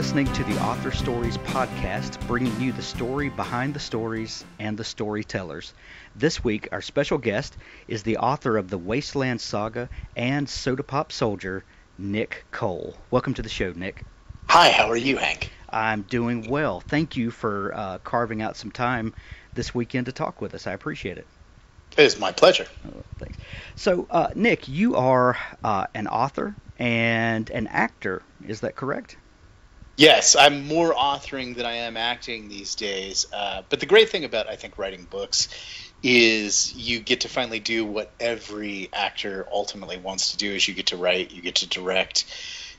listening to the Author Stories podcast, bringing you the story behind the stories and the storytellers. This week, our special guest is the author of the Wasteland Saga and Sodapop Soldier, Nick Cole. Welcome to the show, Nick. Hi, how are you, Hank? I'm doing well. Thank you for carving out some time this weekend to talk with us. I appreciate it. It is my pleasure. Oh, thanks. So, Nick, you are an author and an actor. Is that correct? Yes, I'm more authoring than I am acting these days. But the great thing about, I think, writing books is you get to finally do what every actor ultimately wants to do is you get to write, you get to direct,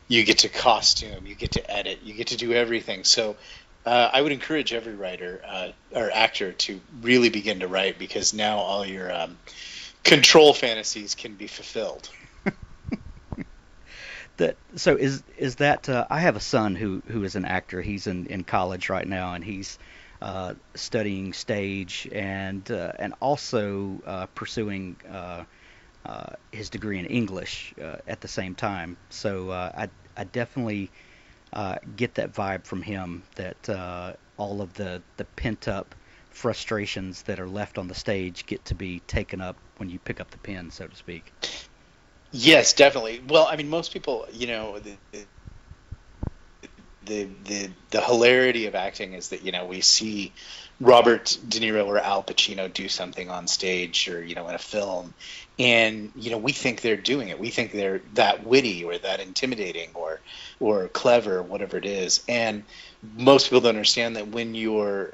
you get to costume, you get to edit, you get to do everything. So I would encourage every writer or actor to really begin to write, because now all your control fantasies can be fulfilled. So is that I have a son who is an actor. He's in college right now, and he's studying stage and also pursuing his degree in English at the same time. So I definitely get that vibe from him that all of the pent up frustrations that are left on the stage get to be taken up when you pick up the pen, so to speak. Yes, definitely. Well, I mean, most people, you know, the hilarity of acting is that, you know, we see Robert De Niro or Al Pacino do something on stage or, you know, in a film, and, you know, we think they're doing it. We think they're that witty or that intimidating or clever, whatever it is. And most people don't understand that when you're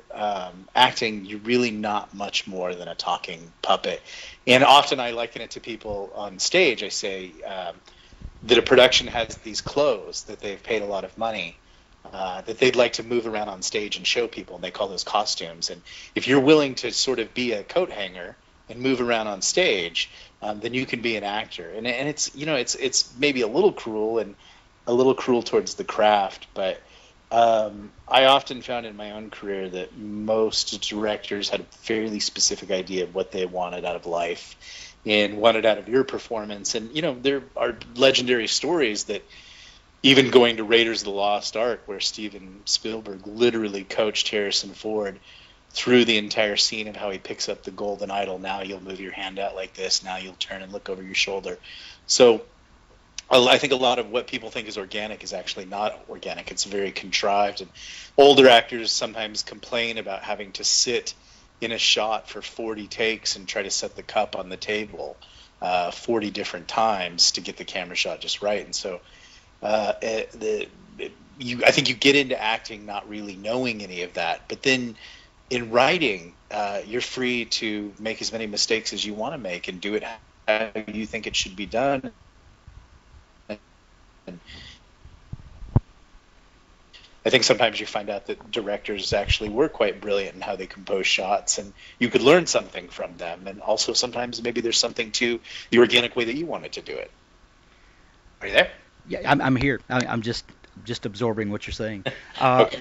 acting, you're really not much more than a talking puppet. And often I liken it to people on stage. I say that a production has these clothes that they've paid a lot of money that they'd like to move around on stage and show people, and they call those costumes. And if you're willing to sort of be a coat hanger and move around on stage, then you can be an actor. And it's, you know, it's maybe a little cruel towards the craft, but I often found in my own career that most directors had a fairly specific idea of what they wanted out of life and wanted out of your performance. And, you know, there are legendary stories that even going to Raiders of the Lost Ark, where Steven Spielberg literally coached Harrison Ford through the entire scene of how he picks up the golden idol. Now you'll move your hand out like this. Now you'll turn and look over your shoulder. So I think a lot of what people think is organic is actually not organic. It's very contrived. And older actors sometimes complain about having to sit in a shot for 40 takes and try to set the cup on the table 40 different times to get the camera shot just right. And so I think you get into acting not really knowing any of that. But then in writing, you're free to make as many mistakes as you want to make and do it how you think it should be done. I think sometimes you find out that directors actually were quite brilliant in how they compose shots, and you could learn something from them. And also sometimes maybe there's something to the organic way that you wanted to do it. Are you there? Yeah, I'm here. I'm just absorbing what you're saying. Okay.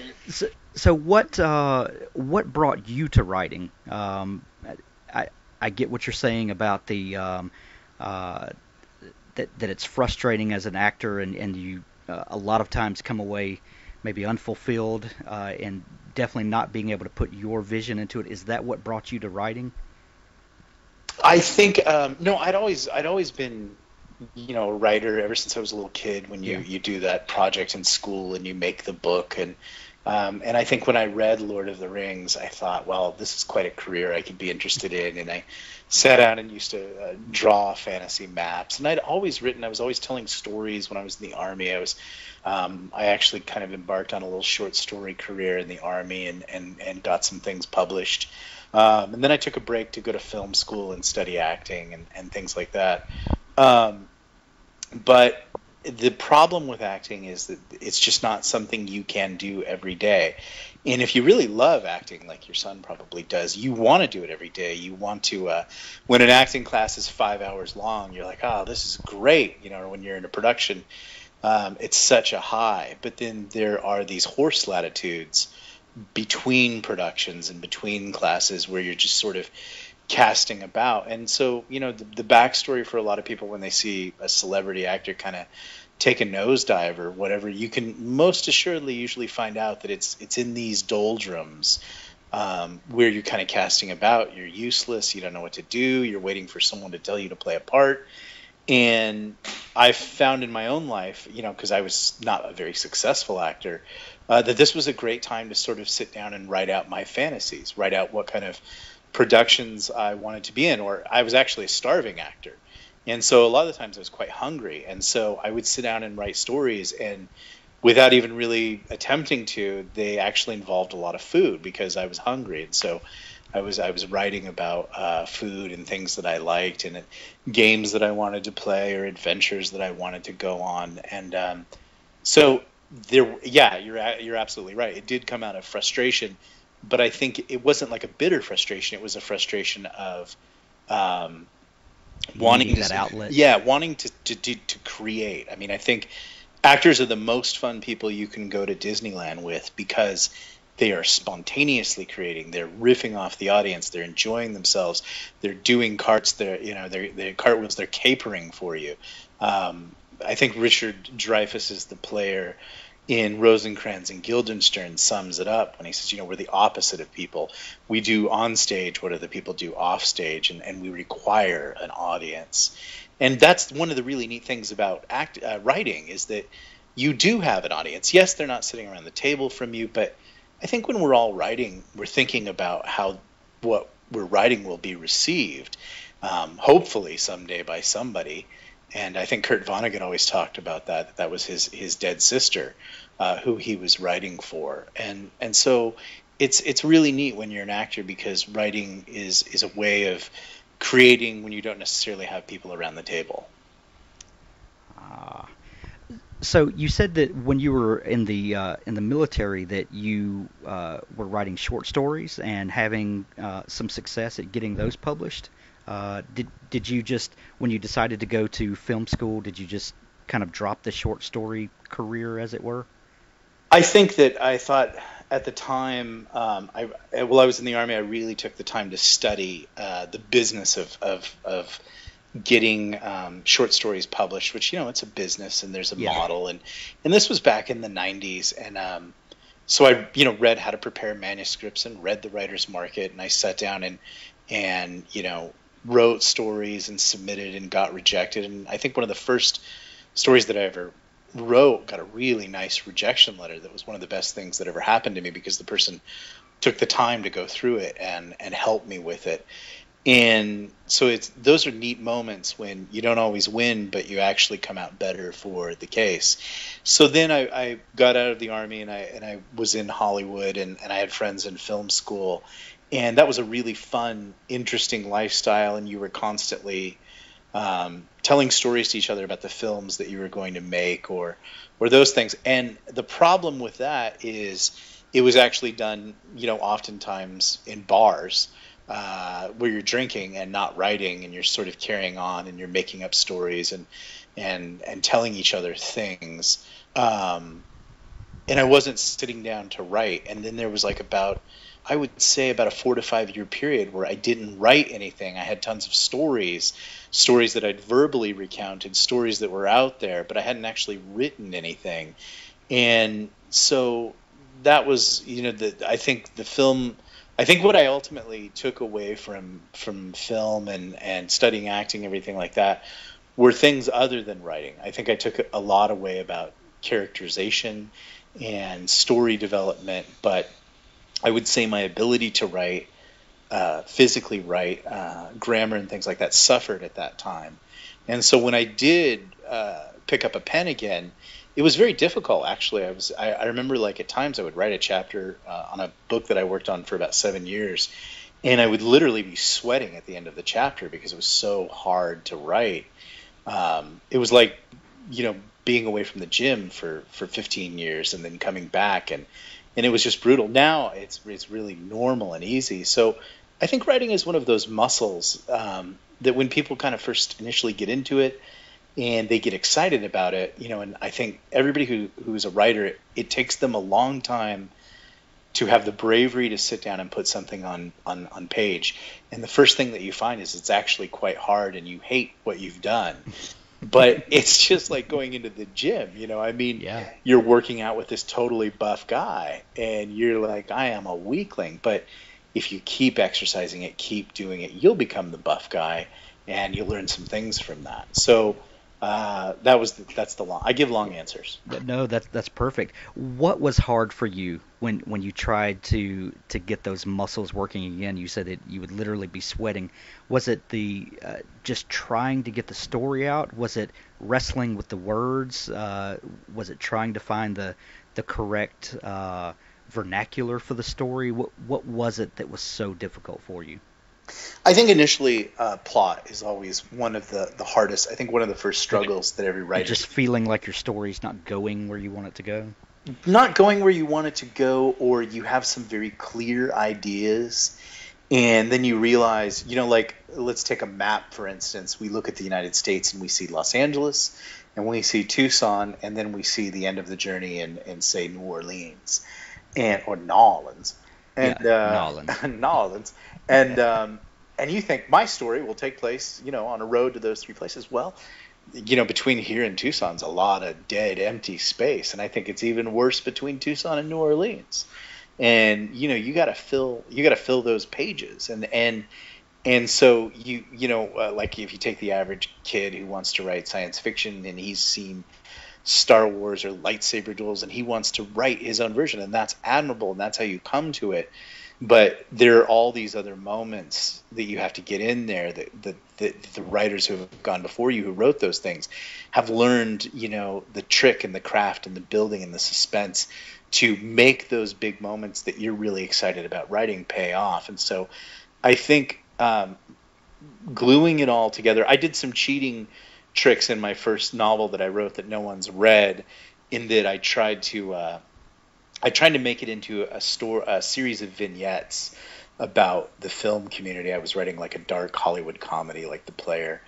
So what brought you to writing? I get what you're saying about the that it's frustrating as an actor, and you a lot of times come away maybe unfulfilled and definitely not being able to put your vision into it. Is that what brought you to writing? I think no. I'd always been, you know, a writer ever since I was a little kid. When you do that project in school and you make the book, and I think when I read Lord of the Rings, I thought, well, this is quite a career I could be interested in. And I sat down and used to draw fantasy maps. And I'd always written. I was always telling stories when I was in the Army. I actually kind of embarked on a little short story career in the Army and got some things published. And then I took a break to go to film school and study acting and things like that. But the problem with acting is that it's just not something you can do every day. And if you really love acting, like your son probably does, you want to do it every day. You want to, when an acting class is 5 hours long, you're like, oh, this is great. You know, or when you're in a production, it's such a high. But then there are these horse latitudes between productions and between classes where you're just sort of casting about. And so, you know, the backstory for a lot of people when they see a celebrity actor kind of take a nosedive or whatever, you can most assuredly usually find out that it's in these doldrums, where you're kind of casting about. You're useless. You don't know what to do. You're waiting for someone to tell you to play a part. And I've found in my own life, because I was not a very successful actor, that this was a great time to sort of sit down and write out my fantasies, write out what kind of productions I wanted to be in. Or I was actually a starving actor. And so a lot of the times I was quite hungry. And so I would sit down and write stories, and without even really attempting to, they actually involved a lot of food because I was hungry. And so I was writing about food and things that I liked, and games that I wanted to play, or adventures that I wanted to go on. And so there, yeah, you're absolutely right. It did come out of frustration, but I think it wasn't like a bitter frustration. It was a frustration of wanting that outlet. Yeah, wanting to create. I mean, I think actors are the most fun people you can go to Disneyland with, because they are spontaneously creating. They're riffing off the audience. They're enjoying themselves. They're doing carts. They're cartwheels. They're capering for you. I think Richard Dreyfuss is the player in Rosencrantz and Guildenstern sums it up when he says, we're the opposite of people. We do on stage what other people do off stage, and we require an audience. And that's one of the really neat things about writing, is that you do have an audience. Yes, they're not sitting around the table from you, but I think when we're all writing, we're thinking about how what we're writing will be received, hopefully someday by somebody. And I think Kurt Vonnegut always talked about that. That was his dead sister, who he was writing for. And so it's really neat when you're an actor, because writing is a way of creating when you don't necessarily have people around the table. So you said that when you were in the military that you were writing short stories and having some success at getting those published. Did you just, when you decided to go to film school, did you just kind of drop the short story career, as it were? I think that I thought at the time, while I was in the Army, I really took the time to study the business of getting short stories published, which, it's a business and there's a model. And this was back in the 90s. And so I, read how to prepare manuscripts and read the writer's market. And I sat down and wrote stories and submitted and got rejected. And I think one of the first stories that I ever wrote got a really nice rejection letter. That was one of the best things that ever happened to me, because the person took the time to go through it and help me with it. And so those are neat moments when you don't always win, but you actually come out better for the case. So then I got out of the Army, and I was in Hollywood, and I had friends in film school. And that was a really fun, interesting lifestyle, and you were constantly telling stories to each other about the films that you were going to make, or those things. And the problem with that is it was actually done, oftentimes in bars, where you're drinking and not writing, and you're sort of carrying on, and you're making up stories and telling each other things. And I wasn't sitting down to write. And then there was I would say about a 4 to 5 year period where I didn't write anything. I had tons of stories that I'd verbally recounted, stories that were out there, but I hadn't actually written anything. And so that was, I think what I ultimately took away from film and studying acting, everything like that, were things other than writing. I think I took a lot away about characterization and story development, but I would say my ability to write, physically write, grammar and things like that suffered at that time. And so when I did pick up a pen again, it was very difficult, actually. I remember, at times I would write a chapter on a book that I worked on for about 7 years, and I would literally be sweating at the end of the chapter because it was so hard to write. It was like, being away from the gym for 15 years and then coming back, and it was just brutal. Now it's really normal and easy. So I think writing is one of those muscles that when people kind of first initially get into it and they get excited about it, and I think everybody who's a writer, it takes them a long time to have the bravery to sit down and put something on page. And the first thing that you find is it's actually quite hard, and you hate what you've done. but it's just like going into the gym, you know. I mean, Yeah. you're working out with this totally buff guy, and you're like, I am a weakling. But if you keep exercising it, keep doing it, you'll become the buff guy, and you'll learn some things from that. So that's the long. I give long answers. No, that's perfect. What was hard for you when you tried to get those muscles working again? You said that you would literally be sweating. Was it the just trying to get the story out? Was it wrestling with the words? Was it trying to find the correct vernacular for the story? What was it that was so difficult for you? I think initially, plot is always one of the hardest. I think one of the first struggles that every writer, Just feeling like your story's not going where you want it to go? not going where you want it to go, or you have some very clear ideas, and then you realize, you know, like, let's take a map, for instance. We look at the United States and we see Los Angeles, and we see Tucson, and then we see the end of the journey in say, New Orleans, or New Orleans, and Yeah, Nolan. New Orleans, and you think my story will take place, you know, on a road to those three places. Well, you know, between here and Tucson's a lot of dead, empty space, and I think it's even worse between Tucson and New Orleans. And you know, you got to fill those pages, and so like, if you take the average kid who wants to write science fiction and he's seen Star Wars or lightsaber duels and he wants to write his own version, and that's admirable, and that's how you come to it. But there are all these other moments that you have to get in there that the writers who have gone before you, who wrote those things, have learned, you know, the trick and the craft and the building and the suspense to make those big moments that you're really excited about writing pay off. And so I think gluing it all together, I did some cheating tricks in my first novel that I wrote that no one's read, in that I tried to make it into a series of vignettes about the film community. I was writing like a dark Hollywood comedy, like The Player.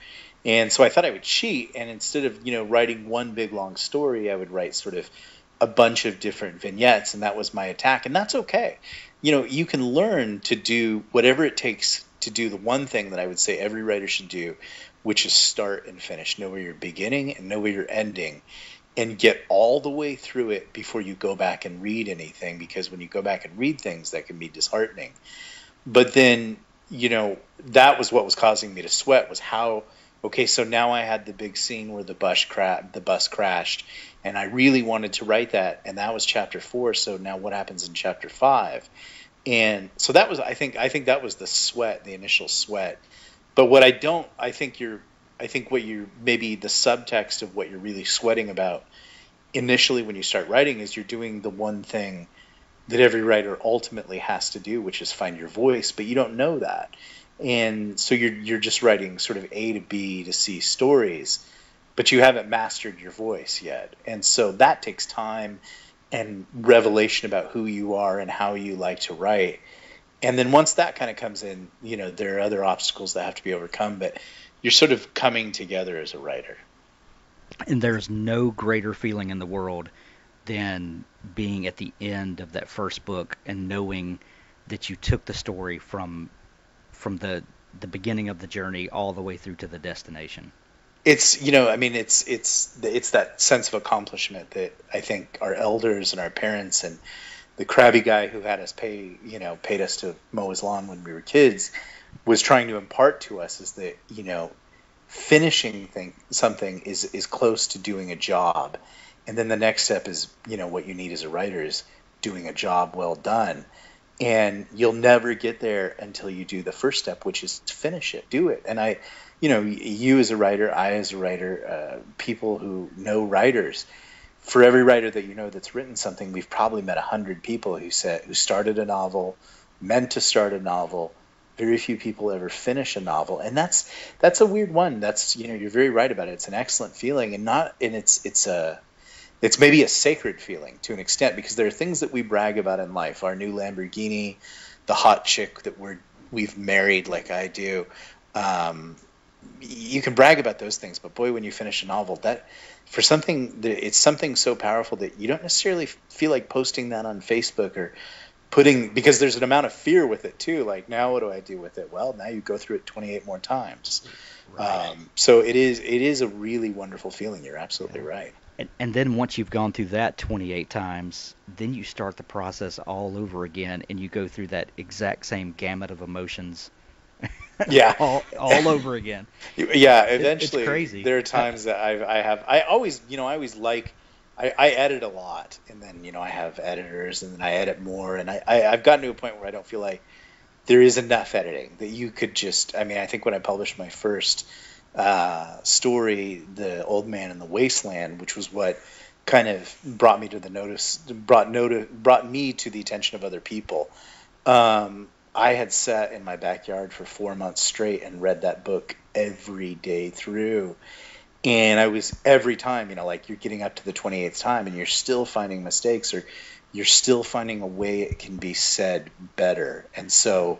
And so I thought I would cheat, and instead of, you know, writing one big long story, I would write sort of a bunch of different vignettes, and that was my attack. And that's okay. You know, you can learn to do whatever it takes to do the one thing that I would say every writer should do, which is start and finish. Know where you're beginning and know where you're ending, and get all the way through it before you go back and read anything, because when you go back and read things, that can be disheartening. But then, you know, that was what was causing me to sweat, was how, okay, so now I had the big scene where the bus crashed, and I really wanted to write that, and that was chapter 4, so now what happens in chapter 5? And so that was, I think that was the sweat, the initial sweat. But what I think what you're, maybe the subtext of what you're really sweating about initially when you start writing, is you're doing the one thing that every writer ultimately has to do, which is find your voice, but you don't know that. And so you're just writing sort of A to B to C stories, but you haven't mastered your voice yet. And so that takes time and revelation about who you are and how you like to write. And then once that kind of comes in, you know, there are other obstacles that have to be overcome, but you're sort of coming together as a writer. And there's no greater feeling in the world than being at the end of that first book and knowing that you took the story from the beginning of the journey all the way through to the destination. It's, you know, I mean, it's that sense of accomplishment that I think our elders and our parents and the crabby guy who had us paid us to mow his lawn when we were kids was trying to impart to us, is that, you know, finishing something is close to doing a job. And then the next step is, you know, what you need as a writer is doing a job well done. And you'll never get there until you do the first step, which is to finish it, do it. And you know, you as a writer, I as a writer, people who know writers, for every writer that you know that's written something, we've probably met 100 people who started a novel, meant to start a novel. Very few people ever finish a novel, and that's a weird one. That's, you know, you're very right about it. It's an excellent feeling, and it's maybe a sacred feeling to an extent, because there are things that we brag about in life. Our new Lamborghini, the hot chick that we've married, like I do. You can brag about those things, but boy, when you finish a novel, it's something so powerful that you don't necessarily feel like posting that on Facebook or because there's an amount of fear with it too. Like, now what do I do with it? Well, now you go through it 28 more times. Right. So it is a really wonderful feeling. You're absolutely right. And then once you've gone through that 28 times, then you start the process all over again, and you go through that exact same gamut of emotions Yeah. all over again. Yeah, It's eventually crazy. there are times that I always, I edit a lot, and then, I have editors, and then I edit more, and I've gotten to a point where I don't feel like there is enough editing that you could just, I mean, I think when I published my first story, The Old Man in the Wasteland, which was what kind of brought me to the notice, brought me to the attention of other people. I had sat in my backyard for 4 months straight and read that book every day through. And I was, every time, like, you're getting up to the 28th time and you're still finding mistakes, or you're still finding a way it can be said better. And so,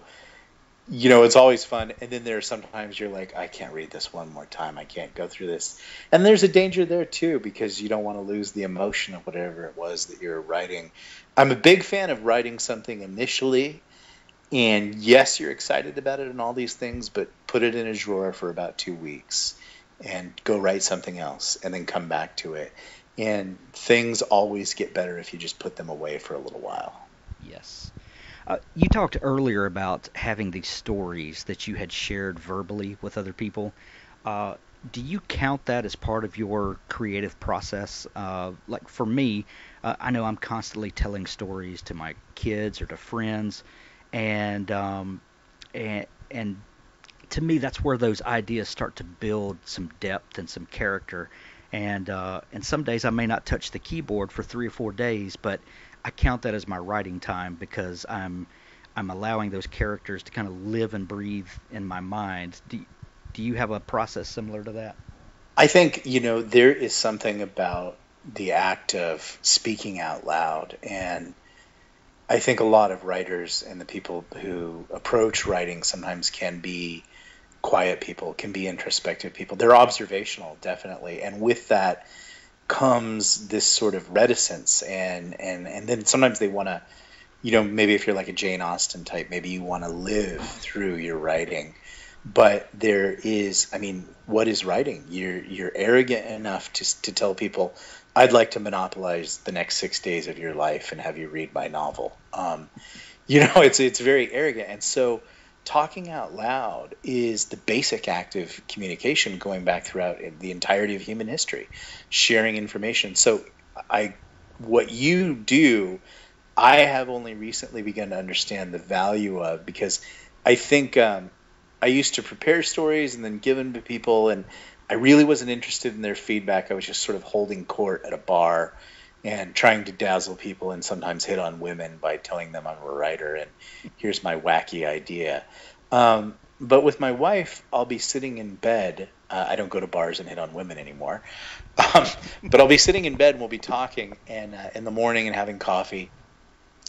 it's always fun. And then there are sometimes you're like, I can't read this one more time. I can't go through this. And there's a danger there too, because you don't want to lose the emotion of whatever it was that you're writing. I'm a big fan of writing something initially, and yes, you're excited about it and all these things, but put it in a drawer for about 2 weeks and go write something else and then come back to it. And things always get better if you just put them away for a little while. Yes. You talked earlier about having these stories that you had shared verbally with other people. Do you count that as part of your creative process? Like for me, I know I'm constantly telling stories to my kids or to friends, and and to me, that's where those ideas start to build some depth and some character. And some days I may not touch the keyboard for 3 or 4 days, but I count that as my writing time because I'm allowing those characters to kind of live and breathe in my mind. Do you have a process similar to that? I think, there is something about the act of speaking out loud. And I think a lot of writers and the people who approach writing sometimes can be quiet people, can be introspective people. They're observational, definitely. And with that comes this sort of reticence. And then sometimes they want to, maybe if you're like a Jane Austen type, maybe you want to live through your writing. But there is, I mean, what is writing? You're arrogant enough to tell people, I'd like to monopolize the next 6 days of your life and have you read my novel. It's very arrogant. And so talking out loud is the basic act of communication going back throughout the entirety of human history, sharing information. So what you do, I have only recently begun to understand the value of, because I think I used to prepare stories and then give them to people, and I really wasn't interested in their feedback. I was just sort of holding court at a bar and trying to dazzle people and sometimes hit on women by telling them I'm a writer and here's my wacky idea. But with my wife, I'll be sitting in bed. I don't go to bars and hit on women anymore. But I'll be sitting in bed and we'll be talking and in the morning and having coffee.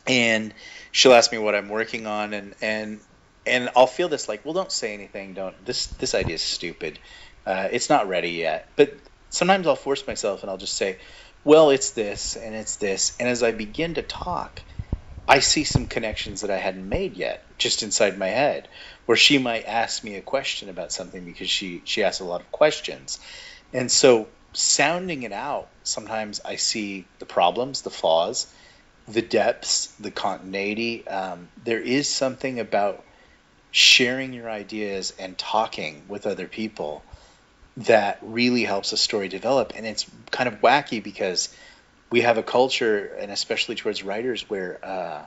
And she'll ask me what I'm working on, and I'll feel this like, well, don't say anything. This idea is stupid. It's not ready yet. But sometimes I'll force myself and I'll just say, well, it's this and it's this. And as I begin to talk, I see some connections that I hadn't made yet, just inside my head, where she might ask me a question about something because she asks a lot of questions. And so sounding it out, sometimes I see the problems, the flaws, the depths, the continuity. There is something about sharing your ideas and talking with other people that really helps a story develop. And it's kind of wacky because we have a culture, and especially towards writers, where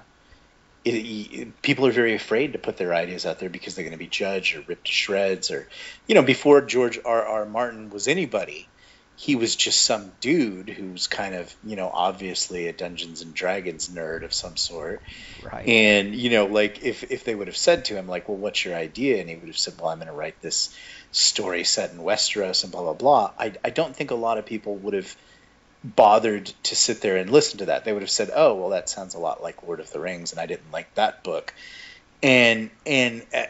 people are very afraid to put their ideas out there because they're going to be judged or ripped to shreds. Or, before George R.R. Martin was anybody, he was just some dude who's kind of, obviously a Dungeons and Dragons nerd of some sort. Right. And, like if they would have said to him, like, well, what's your idea? And he would have said, well, I'm going to write this story set in Westeros and blah, blah, blah. I don't think a lot of people would have bothered to sit there and listen to that. They would have said, oh, well, that sounds a lot like Lord of the Rings, and I didn't like that book. And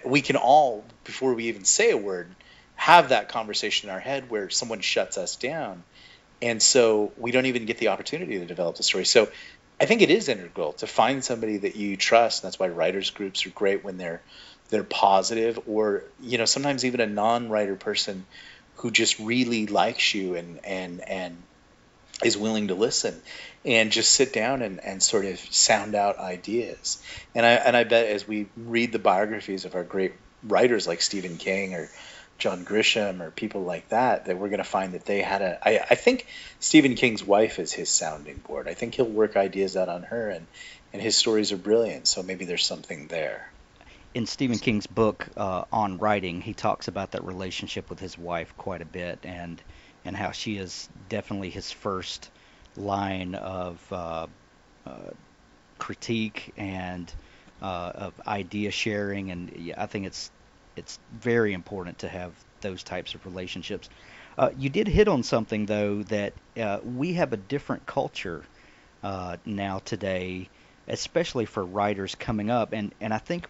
we can all, before we even say a word, have that conversation in our head where someone shuts us down. And so we don't even get the opportunity to develop the story. So I think it is integral to find somebody that you trust. That's why writers groups are great when they're positive, or sometimes even a non-writer person who just really likes you and is willing to listen and just sit down and sort of sound out ideas. And I bet as we read the biographies of our great writers like Stephen King or John Grisham or people like that, that we're going to find that they had I think Stephen King's wife is his sounding board. I think he'll work ideas out on her, and his stories are brilliant. So maybe there's something there. In Stephen King's book on writing, he talks about that relationship with his wife quite a bit, and how she is definitely his first line of critique and of idea sharing, and yeah, I think it's very important to have those types of relationships. You did hit on something though, that we have a different culture now today, especially for writers coming up, and I think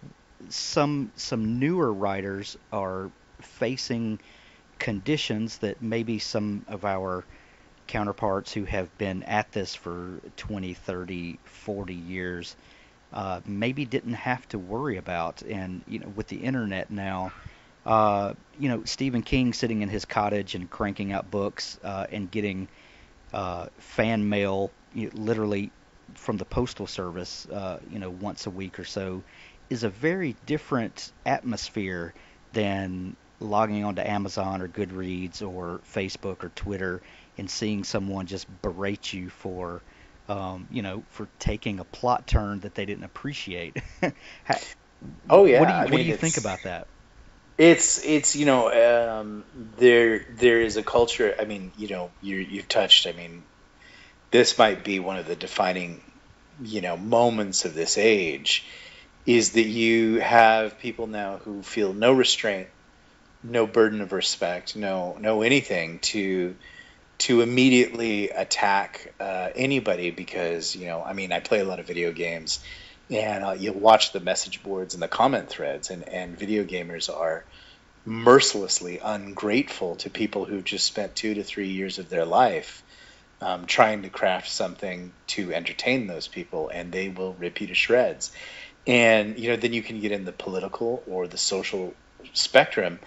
some newer writers are facing conditions that maybe some of our counterparts who have been at this for 20, 30, 40 years maybe didn't have to worry about. And with the internet now, Stephen King sitting in his cottage and cranking out books and getting fan mail, literally from the postal service, once a week or so, is a very different atmosphere than logging onto Amazon or Goodreads or Facebook or Twitter and seeing someone just berate you for taking a plot turn that they didn't appreciate. Ha- Oh what yeah, do you I what do mean you think about that? it's there is a culture. I mean, you've touched. I mean, this might be one of the defining moments of this age, is that you have people now who feel no restraint, no burden of respect, no anything to immediately attack anybody, because I mean, I play a lot of video games, and you'll watch the message boards and the comment threads, and video gamers are mercilessly ungrateful to people who just spent 2 to 3 years of their life trying to craft something to entertain those people, and they will rip you to shreds. And then you can get in the political or the social spectrum.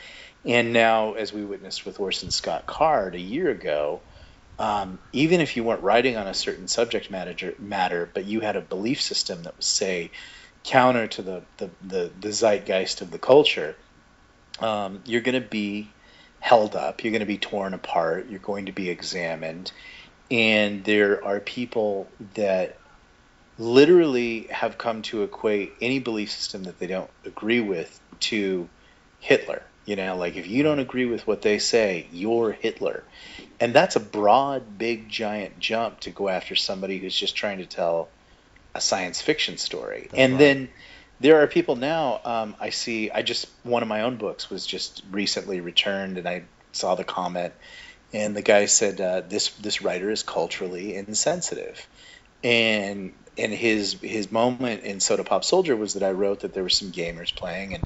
And now, as we witnessed with Orson Scott Card a year ago, even if you weren't writing on a certain subject matter, but you had a belief system that was, say, counter to the zeitgeist of the culture, you're going to be held up, you're going to be torn apart, you're going to be examined. And there are people that literally have come to equate any belief system that they don't agree with to Hitler. Like, if you don't agree with what they say, you're Hitler. And that's a broad, big, giant jump to go after somebody who's just trying to tell a science fiction story. That's And right. then there are people now, one of my own books was just recently returned, and I saw the comment, and the guy said, this writer is culturally insensitive. And his moment in Sodapop Soldier was that I wrote that there were some gamers playing,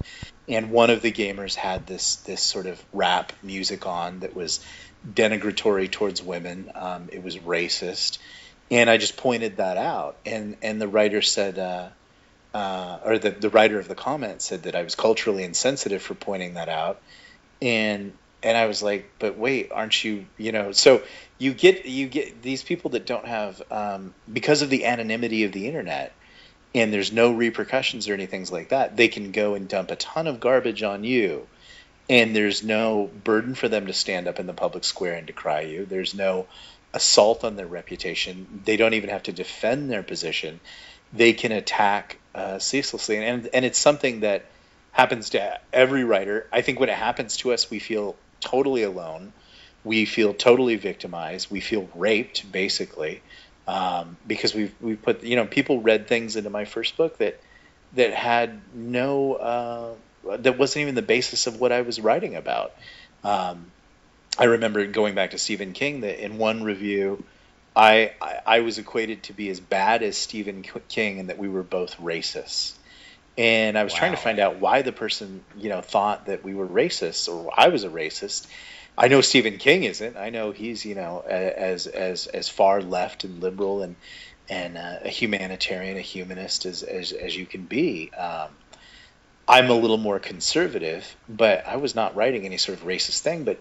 and one of the gamers had this sort of rap music on that was denigratory towards women. It was racist, and I just pointed that out. And the writer said, or the writer of the comment said that I was culturally insensitive for pointing that out. And I was like, but wait, aren't you, so you get these people that don't have, because of the anonymity of the internet, and there's no repercussions or anything like that, they can go and dump a ton of garbage on you, and there's no burden for them to stand up in the public square and decry you. There's no assault on their reputation. They don't even have to defend their position. They can attack ceaselessly, and it's something that happens to every writer. I think when it happens to us, we feel totally alone. We feel totally victimized. We feel raped, basically, because we put, people read things into my first book that had no, that wasn't even the basis of what I was writing about. I remember going back to Stephen King, that in one review, I was equated to be as bad as Stephen King, and that we were both racists. And I was trying to Wow. find out why the person, thought that we were racist, or I was a racist. I know Stephen King isn't. I know he's, as far left and liberal a humanitarian, a humanist as you can be. I'm a little more conservative, but I was not writing any sort of racist thing. But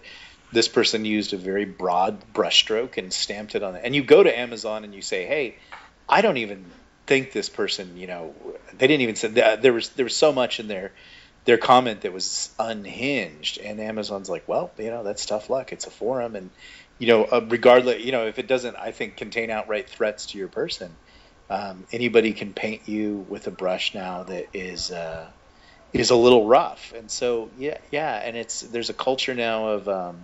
this person used a very broad brushstroke and stamped it on it. And you go to Amazon and you say, "Hey, I don't even think this person, they didn't even say there was so much in their comment that was unhinged." And Amazon's like, "Well, that's tough luck. It's a forum, and regardless, if it doesn't, I think, contain outright threats to your person, anybody can paint you with a brush now that is a little rough." And so yeah, and there's a culture now of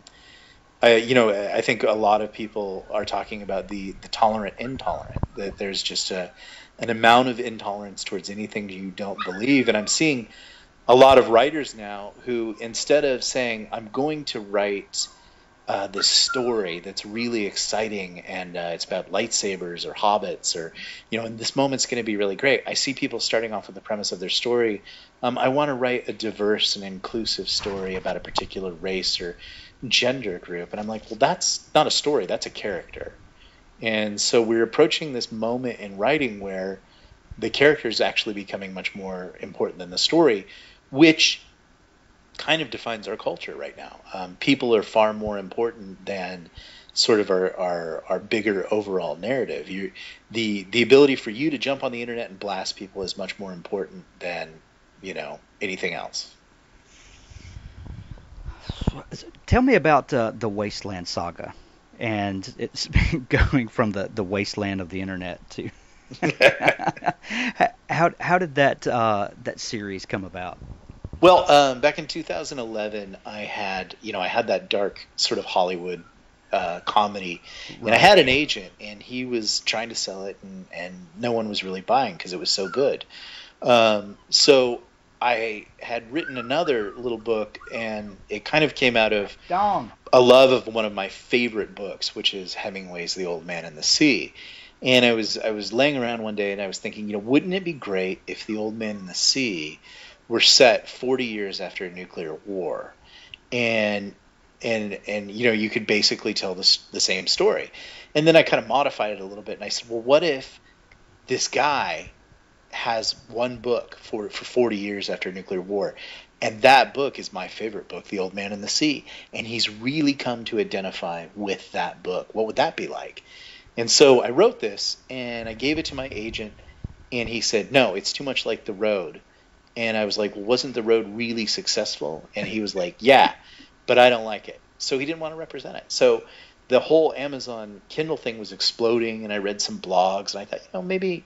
I think a lot of people are talking about the tolerant intolerant, that there's just an amount of intolerance towards anything you don't believe. And I'm seeing a lot of writers now who, instead of saying, "I'm going to write this story that's really exciting and it's about lightsabers or hobbits, or and this moment's going to be really great," I see people starting off with the premise of their story, "I want to write a diverse and inclusive story about a particular race or gender group." And I'm like, well, that's not a story, that's a character. And so we're approaching this moment in writing where the character is actually becoming much more important than the story, which kind of defines our culture right now. People are far more important than sort of our bigger overall narrative. The ability for you to jump on the internet and blast people is much more important than anything else. Tell me about the Wasteland Saga, and it's going from the wasteland of the internet to how did that series come about? Well, back in 2011, I had that dark sort of Hollywood comedy, and I had an agent, and he was trying to sell it, and no one was really buying because it was so good. So I had written another little book, and it kind of came out of a love of one of my favorite books, which is Hemingway's The Old Man and the Sea. And I was laying around one day, and I was thinking, wouldn't it be great if The Old Man and the Sea were set 40 years after a nuclear war, and you could basically tell the same story. And then I kind of modified it a little bit, and I said, well, what if this guy has one book for 40 years after a nuclear war, and that book is my favorite book, The Old Man and the Sea, and he's really come to identify with that book? What would that be like? And so I wrote this, and I gave it to my agent, and he said, no, it's too much like The Road. And I was like, well, wasn't The Road really successful? And he was like, yeah, but I don't like it. So he didn't want to represent it. So the whole Amazon Kindle thing was exploding, and I read some blogs, and I thought, maybe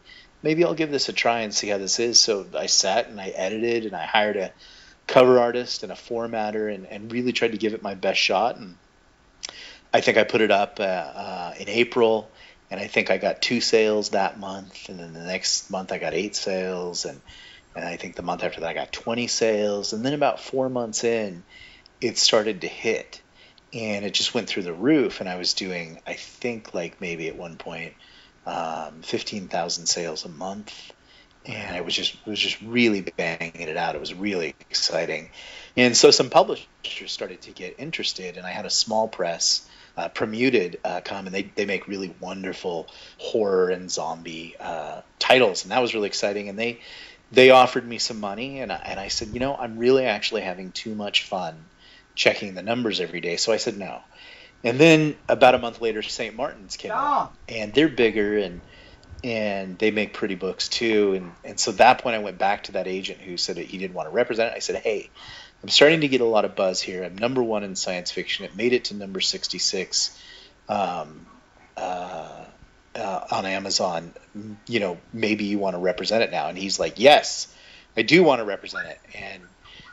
I'll give this a try and see how this is. So I sat and I edited, and I hired a cover artist and a formatter, and really tried to give it my best shot. And I think I put it up in April, and I think I got 2 sales that month, and then the next month I got 8 sales, and I think the month after that I got 20 sales. And then about 4 months in, it started to hit, and it just went through the roof. And I was doing, I think, like maybe at one point, 15,000 sales a month, and I was just really banging it out. It was really exciting. And so some publishers started to get interested, and I had a small press, Permuted, come, and they make really wonderful horror and zombie titles, and that was really exciting. And they offered me some money, and I said, I'm really actually having too much fun checking the numbers every day. So I said no. And then about a month later, St. Martin's came out, and they're bigger, and they make pretty books too. And so at that point, I went back to that agent who said that he didn't want to represent it. I said, hey, I'm starting to get a lot of buzz here. I'm number 1 in science fiction. It made it to number 66 on Amazon. Maybe you want to represent it now. And he's like, yes, I do want to represent it. And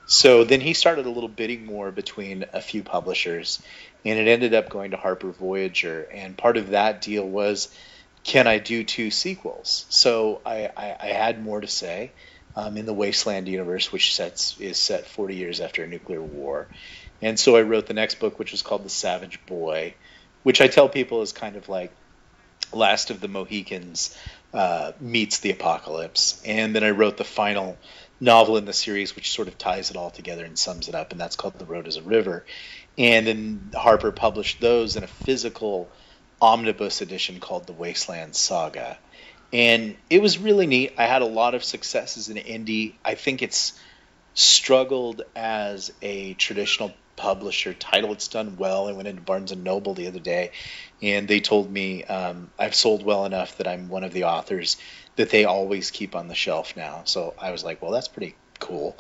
so then he started a little bidding war between a few publishers, and it ended up going to Harper Voyager. And part of that deal was, can I do 2 sequels? So I had more to say in the Wasteland universe, which is set 40 years after a nuclear war. And so I wrote the next book, which was called The Savage Boy, which I tell people is kind of like Last of the Mohicans meets the apocalypse. And then I wrote the final novel in the series, which sort of ties it all together and sums it up, and that's called The Road is a River. And then Harper published those in a physical omnibus edition called The Wasteland Saga. And it was really neat. I had a lot of success as an indie. I think it's struggled as a traditional publisher title. It's done well. I went into Barnes and Noble the other day, and they told me I've sold well enough that I'm one of the authors that they always keep on the shelf now. So I was like, well, that's pretty cool.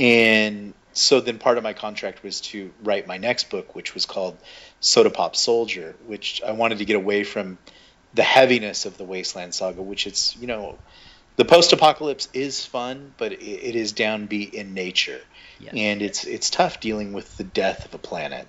And so then part of my contract was to write my next book, which was called Sodapop Soldier, which I wanted to get away from the heaviness of the Wasteland Saga, which it's, the post-apocalypse is fun, but it is downbeat in nature. Yes. And it's tough dealing with the death of a planet.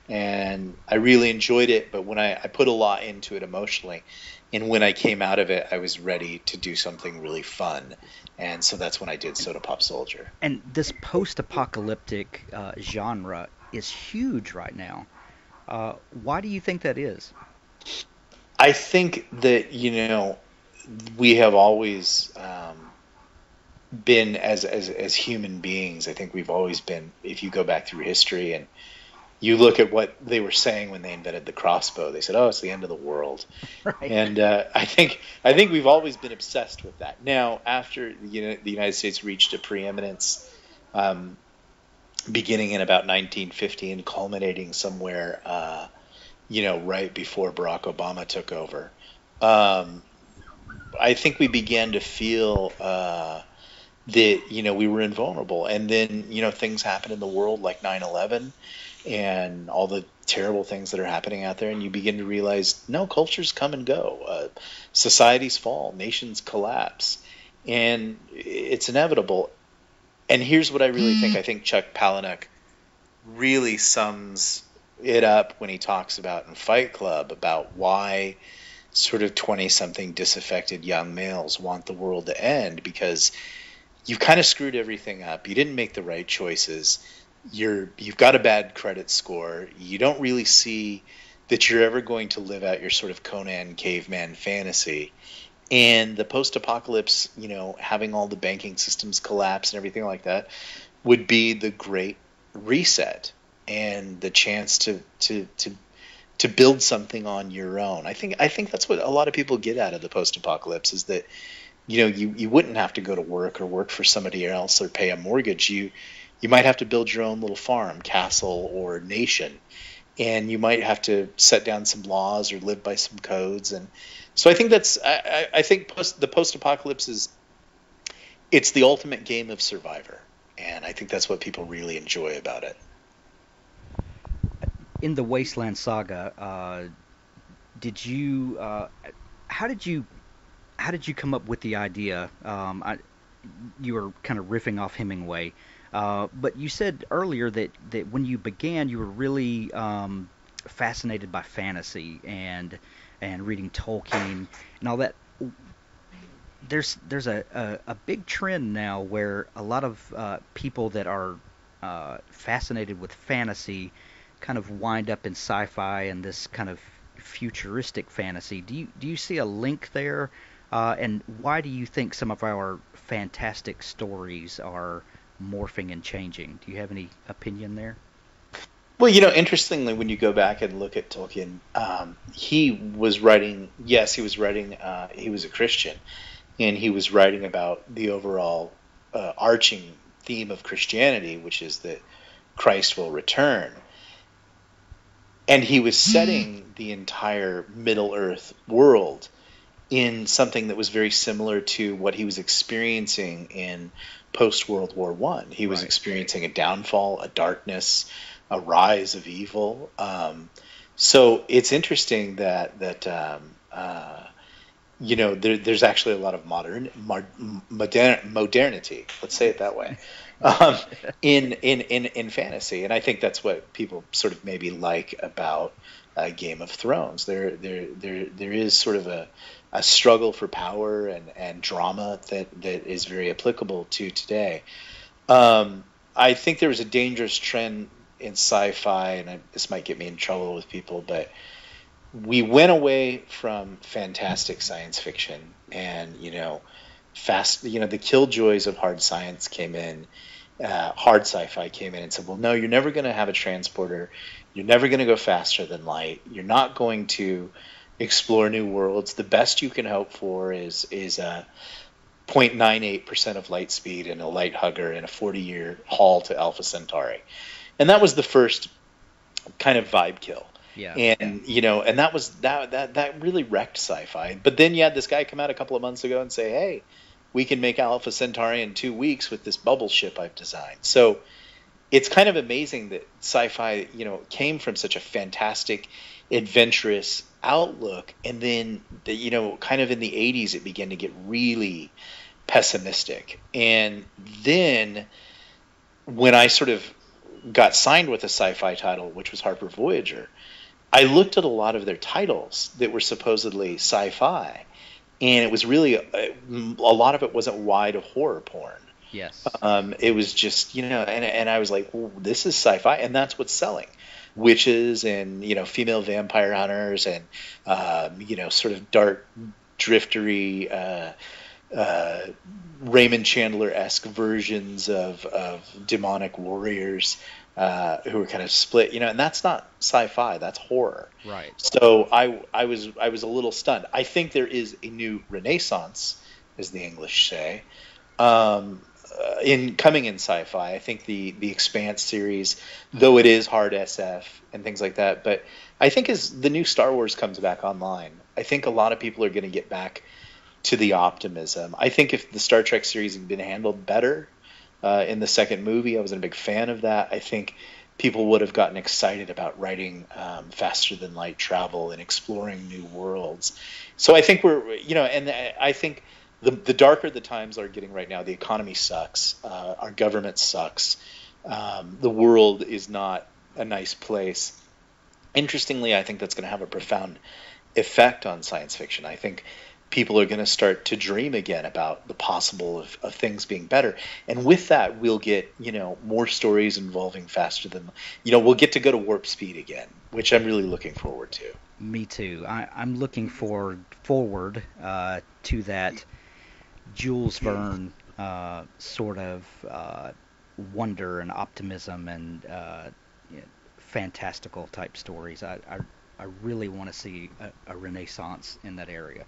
And I really enjoyed it, but when I put a lot into it emotionally, and when I came out of it, I was ready to do something really fun. And so that's when I did Sodapop Soldier. And this post-apocalyptic genre is huge right now. Why do you think that is? I think that, we have always been as human beings. I think we've always been, if you go back through history and you look at what they were saying when they invented the crossbow, they said, "Oh, it's the end of the world." Right. And I think we've always been obsessed with that. Now, after the United States reached a preeminence, beginning in about 1950 and culminating somewhere, right before Barack Obama took over, I think we began to feel that we were invulnerable, and then things happen in the world like 9/11 and all the terrible things that are happening out there, and you begin to realize, no, cultures come and go, societies fall, nations collapse, and it's inevitable. And here's what I really think. I think Chuck Palahniuk really sums it up when he talks about in Fight Club about why sort of 20-something disaffected young males want the world to end, because you've kind of screwed everything up. You didn't make the right choices. You've got a bad credit score. You don't really see that you're ever going to live out your sort of Conan caveman fantasy. And the post-apocalypse, having all the banking systems collapse and everything like that, would be the great reset and the chance to build something on your own. I think that's what a lot of people get out of the post-apocalypse, is that you wouldn't have to go to work or work for somebody else or pay a mortgage. You might have to build your own little farm, castle, or nation, and you might have to set down some laws or live by some codes. And so I think the post-apocalypse it's the ultimate game of Survivor, and I think that's what people really enjoy about it. In the Wasteland Saga, how did you come up with the idea? You were kind of riffing off Hemingway, but you said earlier that when you began, you were really fascinated by fantasy and reading Tolkien and all that. There's a big trend now where a lot of people that are fascinated with fantasy kind of wind up in sci-fi and this kind of futuristic fantasy. Do you see a link there? And why do you think some of our fantastic stories are morphing and changing? Do you have any opinion there? Well, interestingly, when you go back and look at Tolkien, he was a Christian, and he was writing about the overall arching theme of Christianity, which is that Christ will return. And he was setting the entire Middle-earth world in something that was very similar to what he was experiencing in post-World War I. He was experiencing a downfall, a darkness, a rise of evil. So it's interesting that there's actually a lot of modernity. Let's say it that way. In fantasy, and I think that's what people sort of maybe like about Game of Thrones. There is sort of a struggle for power and drama that is very applicable to today. I think there was a dangerous trend in sci-fi, and this might get me in trouble with people, but we went away from fantastic science fiction, and the killjoys of hard science came in. Hard sci-fi came in and said, well, no, you're never going to have a transporter. You're never going to go faster than light. You're not going to explore new worlds. The best you can hope for is 0.98% of light speed and a light hugger and a 40-year haul to Alpha Centauri. And that was the first kind of vibe kill. Yeah. And and that really wrecked sci-fi. But then you had this guy come out a couple of months ago and say, "Hey, we can make Alpha Centauri in 2 weeks with this bubble ship I've designed." So it's kind of amazing that sci-fi, came from such a fantastic, adventurous outlook, and then kind of in the 80s it began to get really pessimistic. And then when I sort of got signed with a sci-fi title, which was Harper Voyager, I looked at a lot of their titles that were supposedly sci-fi, and it was really a lot of it wasn't wide horror porn. Yes. It was just, and I was like, well, this is sci-fi, and that's what's selling. Witches and, female vampire hunters and, sort of dark, driftery, Raymond Chandler-esque versions of demonic warriors who were kind of split, and that's not sci-fi, that's horror. Right. So I was a little stunned. I think there is a new renaissance, as the English say, in sci-fi. I think the Expanse series, though it is hard SF and things like that, but I think as the new Star Wars comes back online, I think a lot of people are going to get back to the optimism. I think if the Star Trek series had been handled better in the second movie, I wasn't a big fan of that. I think people would have gotten excited about writing faster than light travel and exploring new worlds. So I think and I think the darker the times are getting right now, the economy sucks, our government sucks, the world is not a nice place. Interestingly, I think that's going to have a profound effect on science fiction. I think people are going to start to dream again about the possible of things being better. And with that, we'll get, more stories involving faster than, we'll get to go to warp speed again, which I'm really looking forward to. Me too. I'm looking forward to that Jules Verne sort of wonder and optimism and fantastical type stories. I really want to see a renaissance in that area.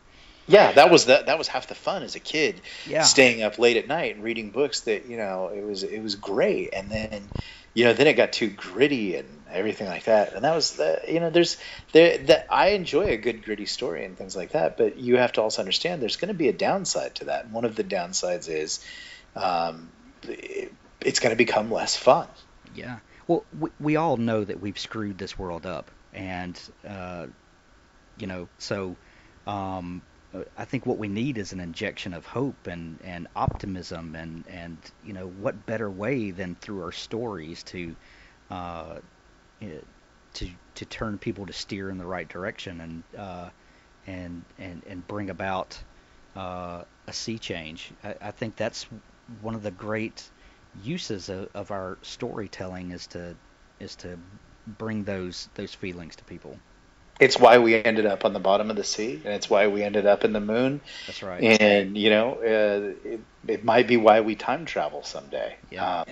Yeah, that was half the fun as a kid. Yeah. Staying up late at night and reading books that it was great, and then then it got too gritty and everything like that. And that was I enjoy a good gritty story and things like that, but you have to also understand there's going to be a downside to that. And one of the downsides is it's going to become less fun. Yeah. Well, we all know that we've screwed this world up, and so. I think what we need is an injection of hope and optimism and what better way than through our stories to turn people to steer in the right direction and bring about a sea change. I think that's one of the great uses of our storytelling is to bring those feelings to people. It's why we ended up on the bottom of the sea, and it's why we ended up in the moon. That's right. And it might be why we time travel someday. Yeah.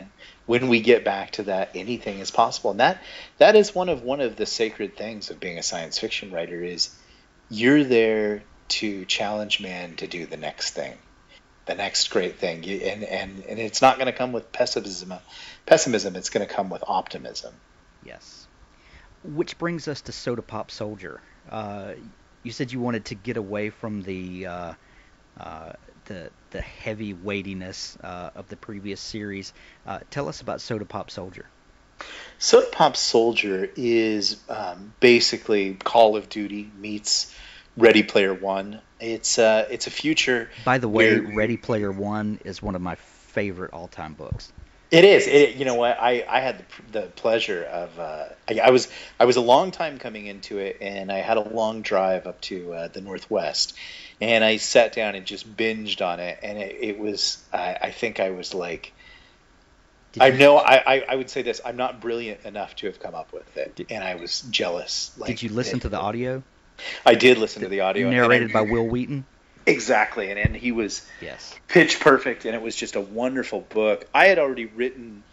When we get back to that, anything is possible. And that is one of the sacred things of being a science fiction writer is you're there to challenge man to do the next thing, the next great thing. And it's not going to come with pessimism. It's going to come with optimism. Yes. Which brings us to Sodapop Soldier. You said you wanted to get away from the heavy weightiness of the previous series. Tell us about Sodapop Soldier. Sodapop Soldier is basically Call of Duty meets Ready Player One. It's a future. By the way, Ready Player One is one of my favorite all-time books. It is. You know what? I had the pleasure of. I was a long time coming into it, and I had a long drive up to the Northwest, and I sat down and just binged on it, and it was. I think I was like. I would say this. I'm not brilliant enough to have come up with it, and I was jealous. Did you listen to the audio? I did listen to the audio. Narrated by Will Wheaton? Exactly, and he was yes. Pitch perfect, and it was just a wonderful book. I had already written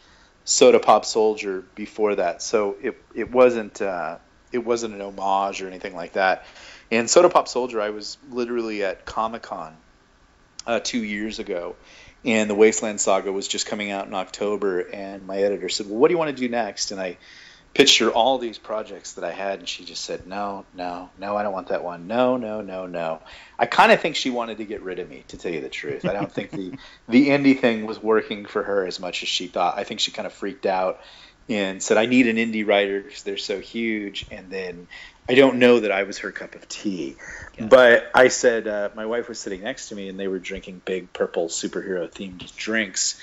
Sodapop Soldier before that, so it wasn't it wasn't an homage or anything like that. And Sodapop Soldier, I was literally at Comic-Con 2 years ago, and the Wasteland Saga was just coming out in October, and my editor said, well, what do you want to do next? And I pitched her all these projects that I had, and she just said, no, no, no, I don't want that one. No, no, no, no. I kind of think she wanted to get rid of me, to tell you the truth. I don't think the indie thing was working for her as much as she thought. I think she kind of freaked out and said, I need an indie writer because they're so huge. And then I don't know that I was her cup of tea. Yeah. But I said, my wife was sitting next to me, and they were drinking big purple superhero-themed drinks.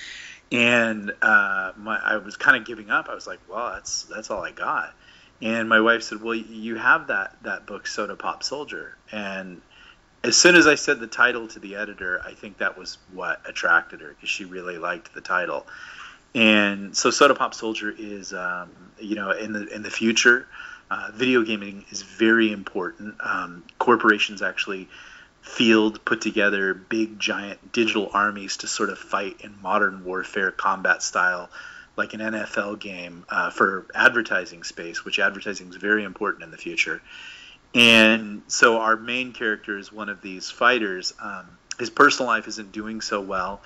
And I was kind of giving up. I was like, well, that's all I got. And my wife said, well, you have that book, Sodapop Soldier. And as soon as I said the title to the editor, I think that was what attracted her, because she really liked the title. And so Sodapop Soldier is, in the future, video gaming is very important. Corporations actually put together big, giant digital armies to sort of fight in modern warfare combat style, like an NFL game, for advertising space, which advertising is very important in the future. And so our main character is one of these fighters. His personal life isn't doing so well,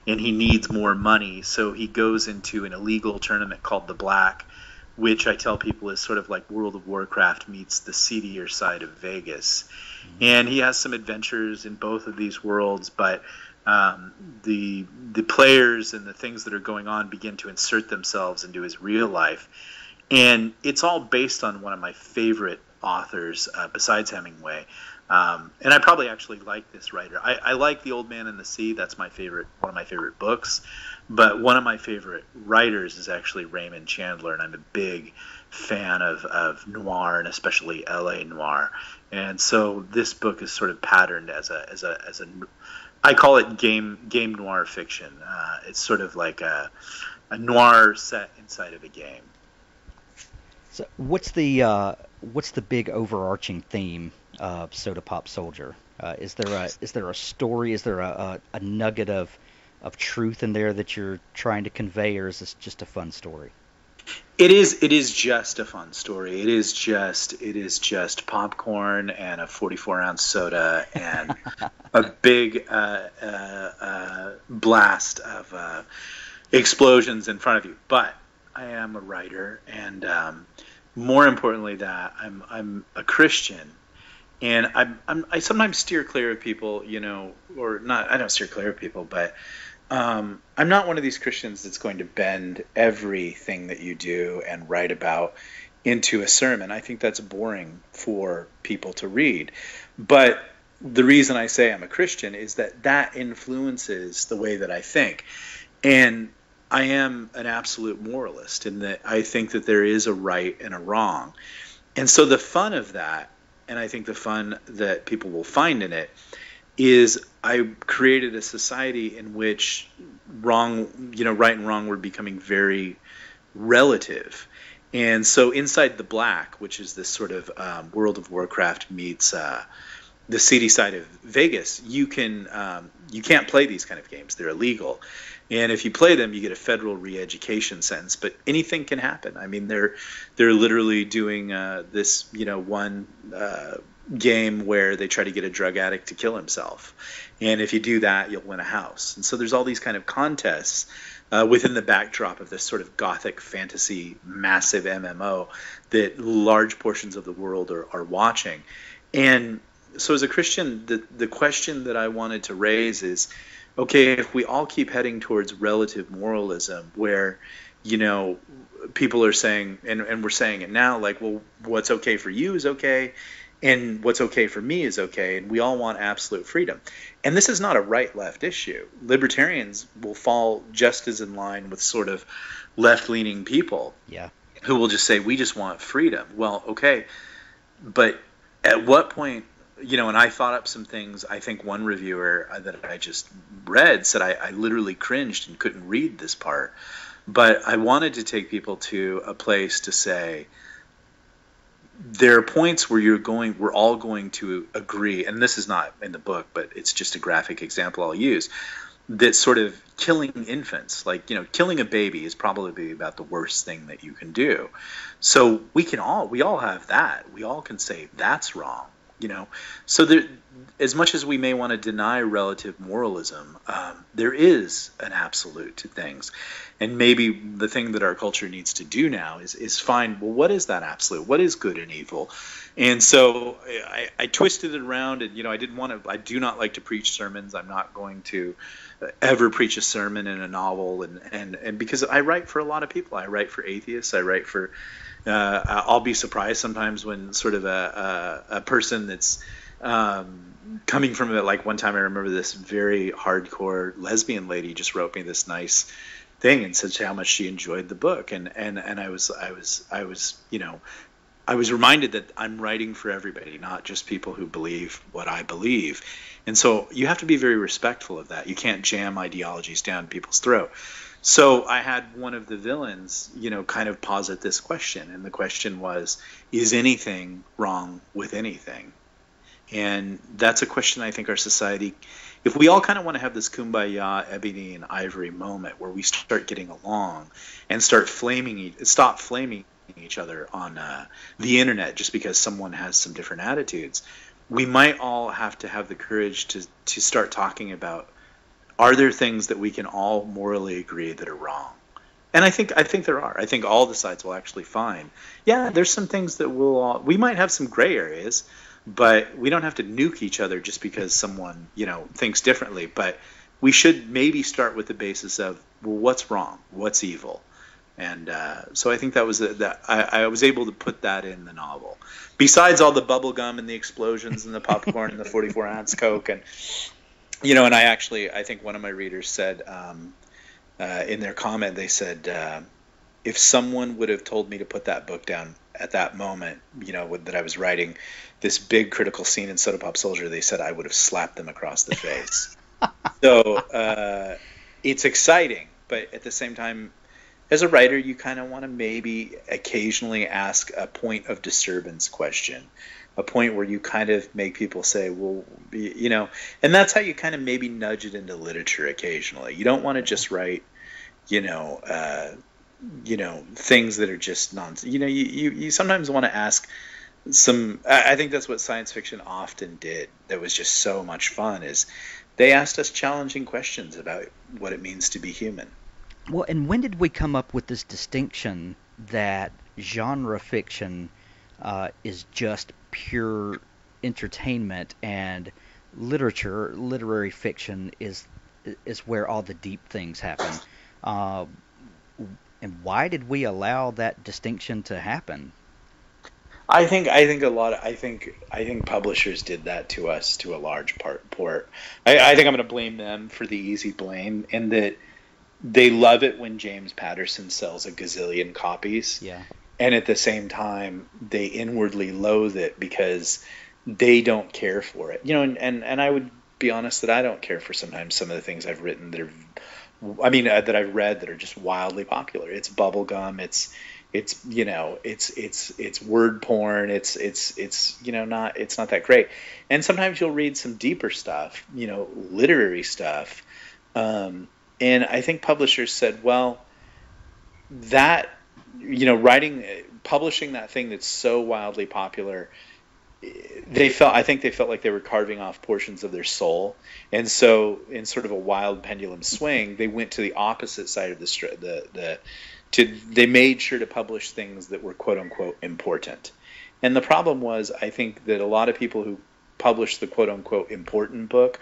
and he needs more money, so he goes into an illegal tournament called the Black, which I tell people is sort of like World of Warcraft meets the seedier side of Vegas. And he has some adventures in both of these worlds, but the players and the things that are going on begin to insert themselves into his real life. And it's all based on one of my favorite authors, besides Hemingway. And I probably actually like this writer. I like The Old Man and the Sea. That's one of my favorite books. But one of my favorite writers is actually Raymond Chandler, and I'm a big fan of noir, and especially LA noir. And so this book is sort of patterned as a I call it game noir fiction. It's sort of like a noir set inside of a game. So what's the big overarching theme of Sodapop Soldier? Is there a story? Is there a nugget of truth in there that you're trying to convey, or is this just a fun story? It is just a fun story. It is just popcorn and a 44-ounce soda and a big blast of explosions in front of you. But I am a writer, and more importantly, that I'm a Christian, and I sometimes steer clear of people, or not. I don't steer clear of people, but I'm not one of these Christians that's going to bend everything that you do and write about into a sermon. I think that's boring for people to read. But the reason I say I'm a Christian is that influences the way that I think. And I am an absolute moralist in that I think that there is a right and a wrong. And so the fun of that, and I think the fun that people will find in it, is I created a society in which right and wrong were becoming very relative. And so inside the Black, which is this sort of World of Warcraft meets the seedy side of Vegas, you can't play these kind of games. They're illegal. And if you play them, you get a federal re-education sentence. But anything can happen. I mean, they're literally doing this, one game where they try to get a drug addict to kill himself, and if you do that, you'll win a house. And so there's all these kind of contests within the backdrop of this sort of gothic fantasy massive MMO that large portions of the world are watching. And so as a Christian, the question that I wanted to raise is, okay, if we all keep heading towards relative moralism where people are saying, and we're saying it now, like, well, what's okay for you is okay, and what's okay for me is okay, and we all want absolute freedom. And this is not a right-left issue. Libertarians will fall just as in line with sort of left-leaning people, who will just say, we just want freedom. Well, okay, but at what point, and I thought up some things. I think one reviewer that I just read said I literally cringed and couldn't read this part. But I wanted to take people to a place to say, there are points where we're all going to agree, and this is not in the book, but it's just a graphic example I'll use. that's sort of killing infants. Like, killing a baby is probably about the worst thing that you can do. So we all have that. We all can say that's wrong. So there, as much as we may want to deny relative moralism, there is an absolute to things, and maybe the thing that our culture needs to do now is find, well, what is that absolute? What is good and evil? And so I twisted it around, and I do not like to preach sermons. I'm not going to ever preach a sermon in a novel, and because I write for a lot of people. I write for atheists. I write for I'll be surprised sometimes when sort of a person that's coming from it. Like one time, I remember this very hardcore lesbian lady just wrote me this nice thing and said how much she enjoyed the book, and I was reminded that I'm writing for everybody, not just people who believe what I believe. And so you have to be very respectful of that. You can't jam ideologies down people's throat. So I had one of the villains, kind of posit this question. And the question was, is anything wrong with anything? And that's a question I think our society, if we all kind of want to have this kumbaya, ebony and ivory moment where we start getting along and stop flaming each other on the internet just because someone has some different attitudes, we might all have to have the courage to start talking about, are there things that we can all morally agree that are wrong? And I think there are. I think all the sides will actually find, yeah, there's some things that we might have some gray areas, but we don't have to nuke each other just because someone, thinks differently. But we should maybe start with the basis of, well, what's wrong? What's evil? And so I think that was that I was able to put that in the novel. Besides all the bubble gum and the explosions and the popcorn and the 44-ounce Coke, and and I think one of my readers said in their comment, they said, if someone would have told me to put that book down at that moment, that I was writing this big critical scene in Sodapop Soldier, they said I would have slapped them across the face. So it's exciting, but at the same time, as a writer, you kind of want to maybe occasionally ask a point of disturbance question, a point where you kind of make people say, well, and that's how you kind of maybe nudge it into literature occasionally. You don't want to just write, things that are just nonsense. You sometimes want to ask some. I think that's what science fiction often did. That was just so much fun. Is they asked us challenging questions about what it means to be human. Well, and when did we come up with this distinction that genre fiction is just pure entertainment and literary fiction is where all the deep things happen? And why did we allow that distinction to happen? I think publishers did that to us to a large part. I think I'm going to blame them for the easy blame, in that they love it when James Patterson sells a gazillion copies. Yeah. And at the same time, they inwardly loathe it because they don't care for it. And I would be honest that I don't care for sometimes some of the things I've written that I've read that are just wildly popular. It's bubblegum. It's word porn. It's not that great. And sometimes you'll read some deeper stuff, literary stuff. And I think publishers said, well, that, publishing that thing that's so wildly popular, I think they felt like they were carving off portions of their soul. And so in sort of a wild pendulum swing, they went to the opposite side of they made sure to publish things that were quote unquote important. And the problem was, I think that a lot of people who published the quote unquote important book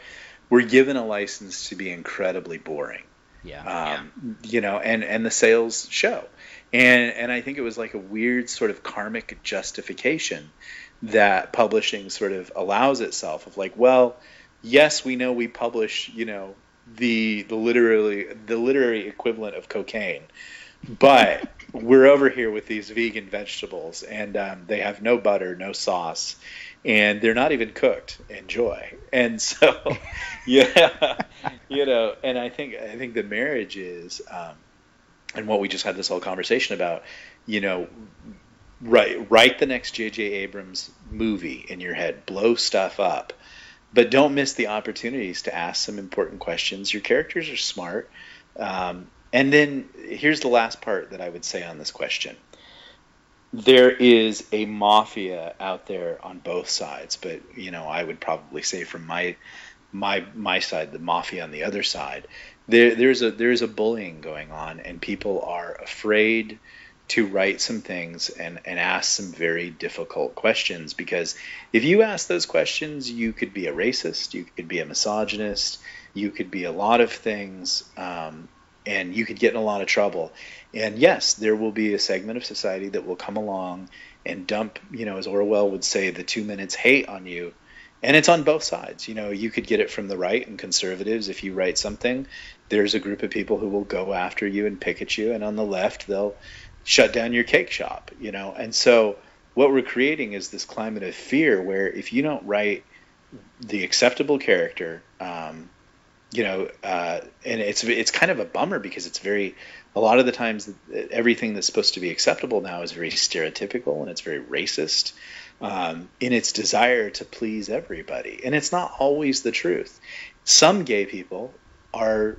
were given a license to be incredibly boring. Yeah. And the sales show. And I think it was like a weird sort of karmic justification that publishing sort of allows itself of like, well, yes, we know we publish, the literary equivalent of cocaine, but we're over here with these vegan vegetables, and they have no butter, no sauce, and they're not even cooked. Enjoy. And so, and I think the marriage is, and what we just had this whole conversation about, write the next J.J. Abrams movie in your head, blow stuff up, but don't miss the opportunities to ask some important questions. Your characters are smart. And then here's the last part that I would say on this question. There is a mafia out there on both sides, but I would probably say from my side, the mafia on the other side, there's a bullying going on, and people are afraid to write some things and ask some very difficult questions, because if you ask those questions, you could be a racist, you could be a misogynist, you could be a lot of things, and you could get in a lot of trouble. And yes, there will be a segment of society that will come along and dump, as Orwell would say, the 2 minutes hate on you. And it's on both sides. You could get it from the right and conservatives. If you write something, there's a group of people who will go after you and pick at you. And on the left, they'll shut down your cake shop, And so what we're creating is this climate of fear where if you don't write the acceptable character, and it's kind of a bummer, because it's a lot of the times everything that's supposed to be acceptable now is very stereotypical, and it's very racist in its desire to please everybody. And it's not always the truth. Some gay people are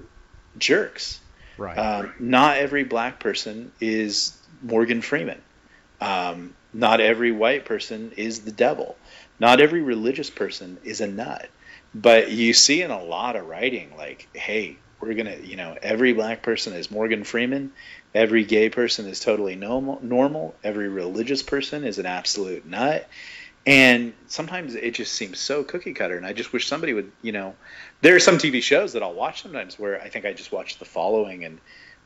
jerks. Right. Not every black person is Morgan Freeman. Not every white person is the devil. Not every religious person is a nut. But you see in a lot of writing, like, hey, we're going to, every black person is Morgan Freeman. Every gay person is totally normal. Every religious person is an absolute nut. And sometimes it just seems so cookie cutter. And I just wish somebody would, there are some TV shows that I'll watch sometimes where I think I just watched The Following, and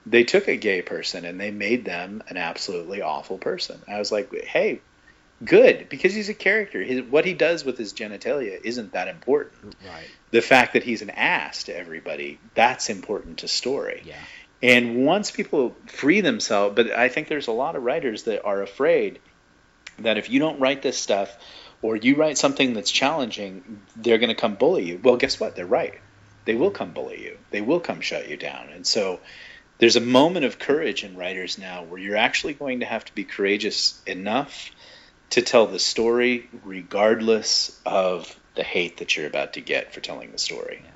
they took a gay person and they made them an absolutely awful person. I was like, hey, good, because he's a character. What he does with his genitalia isn't that important. Right. The fact that he's an ass to everybody, that's important to story. Yeah. And once people free themselves, but I think there's a lot of writers that are afraid that if you don't write this stuff, or you write something that's challenging, they're going to come bully you. Well, guess what? They're right. They will come bully you. They will come shut you down. And so there's a moment of courage in writers now where you're actually going to have to be courageous enough to tell the story regardless of the hate that you're about to get for telling the story. Yeah.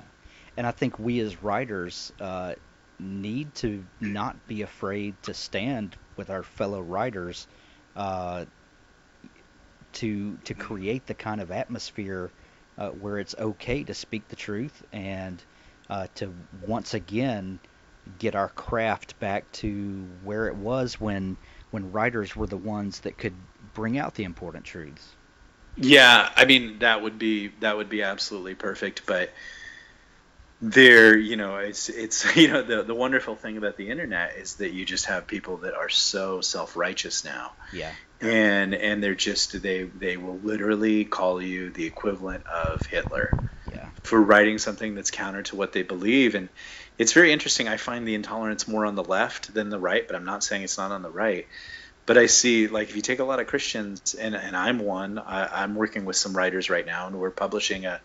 And I think we as writers need to not be afraid to stand with our fellow writers to create the kind of atmosphere where it's okay to speak the truth, and to once again get our craft back to where it was when writers were the ones that could bring out the important truths. Yeah, I mean that would be absolutely perfect, but it's the wonderful thing about the internet is that you just have people that are so self-righteous now. Yeah. And they will literally call you the equivalent of Hitler. Yeah. For writing something that's counter to what they believe. And it's very interesting. I find the intolerance more on the left than the right, but I'm not saying it's not on the right. But I see, like, if you take a lot of Christians, and I'm one, I'm working with some writers right now, and we're publishing a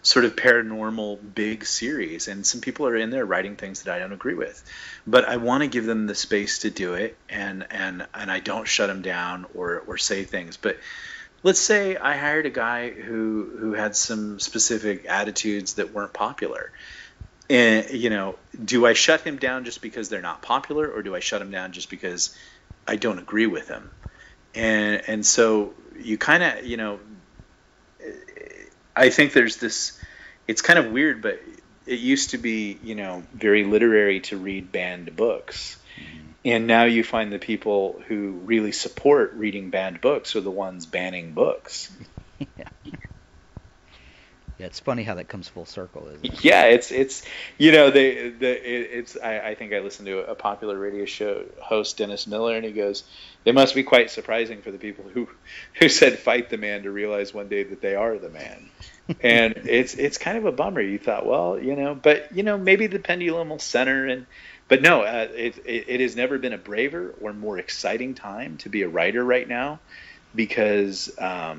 sort of paranormal big series, and some people are in there writing things that I don't agree with. But I want to give them the space to do it, and I don't shut them down or say things. But let's say I hired a guy who had some specific attitudes that weren't popular. And, do I shut him down just because they're not popular, or do I shut him down just because I don't agree with him? And so you kind of, I think there's this, it's kind of weird, but it used to be, very literary to read banned books. Mm-hmm. And now you find the people who really support reading banned books are the ones banning books. Yeah. Yeah, it's funny how that comes full circle, isn't it? Yeah, it's I think I listened to a popular radio show host, Dennis Miller, and he goes, it must be quite surprising for the people who said fight the man to realize one day that they are the man. And it's kind of a bummer. You thought, well, but maybe the pendulum will center, but no, it has never been a braver or more exciting time to be a writer right now, because I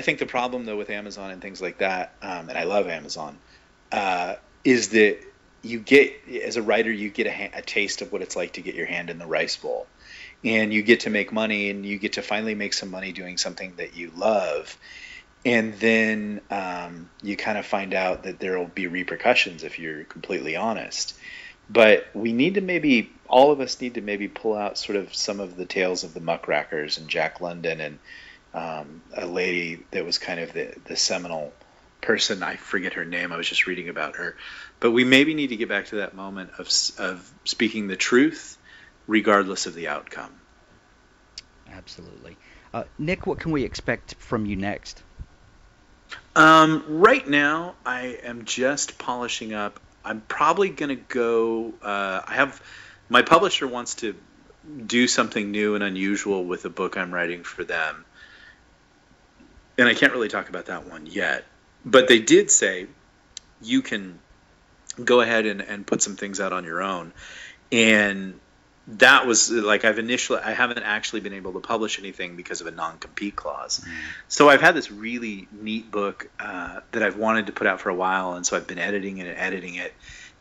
think the problem, though, with Amazon and things like that, and I love Amazon, is that you get, as a writer, you get a taste of what it's like to get your hand in the rice bowl. And you get to make money, and you get to finally make some money doing something that you love. and then you kind of find out that there will be repercussions if you're completely honest. But we need to maybe, all of us need to maybe pull out sort of some of the tales of the muckrackers and Jack London and a lady that was kind of the seminal person. I forget her name. I was just reading about her. But we maybe need to get back to that moment of speaking the truth regardless of the outcome. Absolutely. Nick, what can we expect from you next? Right now, I am just polishing up. I'm probably going to go. My publisher wants to do something new and unusual with a book I'm writing for them. And I can't really talk about that one yet. But they did say you can go ahead and put some things out on your own. And that was like I haven't actually been able to publish anything because of a non-compete clause. So I've had this really neat book that I've wanted to put out for a while, and so I've been editing it,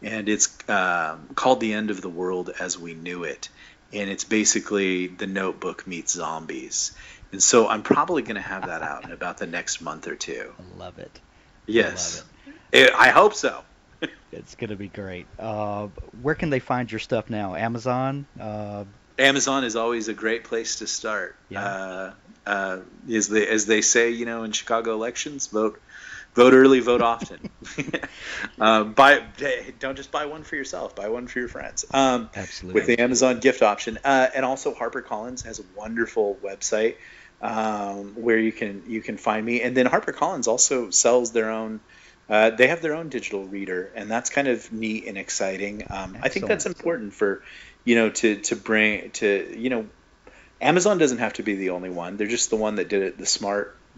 and it's called The End of the World as We Knew It, and it's basically The Notebook meets zombies. And so I'm probably going to have that out in about the next month or two. I love it. Yes. I hope so. It's going to be great. Where can they find your stuff now? Amazon? Amazon is always a great place to start. Yeah. As they say, in Chicago elections, vote early, vote often. Don't just buy one for yourself, buy one for your friends. Absolutely. With the Amazon gift option. And also HarperCollins has a wonderful website where you can find me. And then HarperCollins also sells their own. They have their own digital reader, and that's kind of neat and exciting. I think that's important for, to bring to, Amazon doesn't have to be the only one. They're just the one that did it the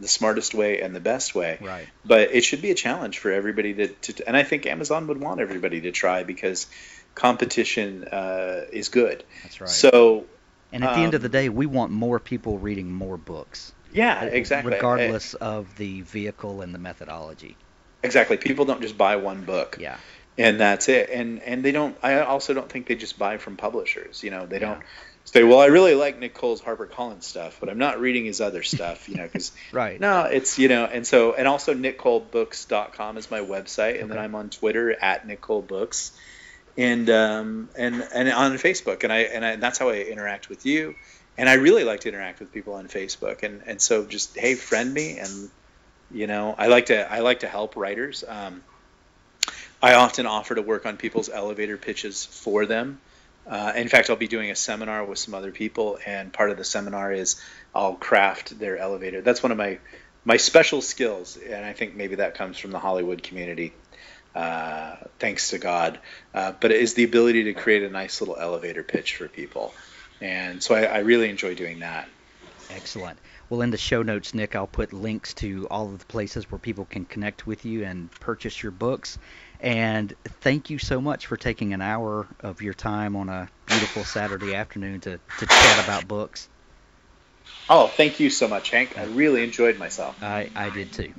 smartest way and the best way. Right. But it should be a challenge for everybody to and I think Amazon would want everybody to try because competition is good. That's right. So. And at the end of the day, we want more people reading more books. Yeah, exactly. Regardless of the vehicle and the methodology. Exactly. People don't just buy one book. Yeah. And that's it. And they don't. I also don't think they just buy from publishers. They don't say, "Well, I really like Nick Cole's HarperCollins stuff, but I'm not reading his other stuff." Because right. No, it's and also nickcolebooks.com is my website, and then I'm on Twitter at nickcolebooks, and on Facebook, and I that's how I interact with you, and I really like to interact with people on Facebook, and so just hey, friend me, and I like to help writers. I often offer to work on people's elevator pitches for them. In fact, I'll be doing a seminar with some other people, and part of the seminar is I'll craft their elevator. That's one of my special skills, and I think maybe that comes from the Hollywood community, thanks to God. But it is the ability to create a nice little elevator pitch for people, and so I really enjoy doing that. Excellent. Well, in the show notes, Nick, I'll put links to all of the places where people can connect with you and purchase your books. And thank you so much for taking an hour of your time on a beautiful Saturday afternoon to chat about books. Oh, thank you so much, Hank. I really enjoyed myself. I did too.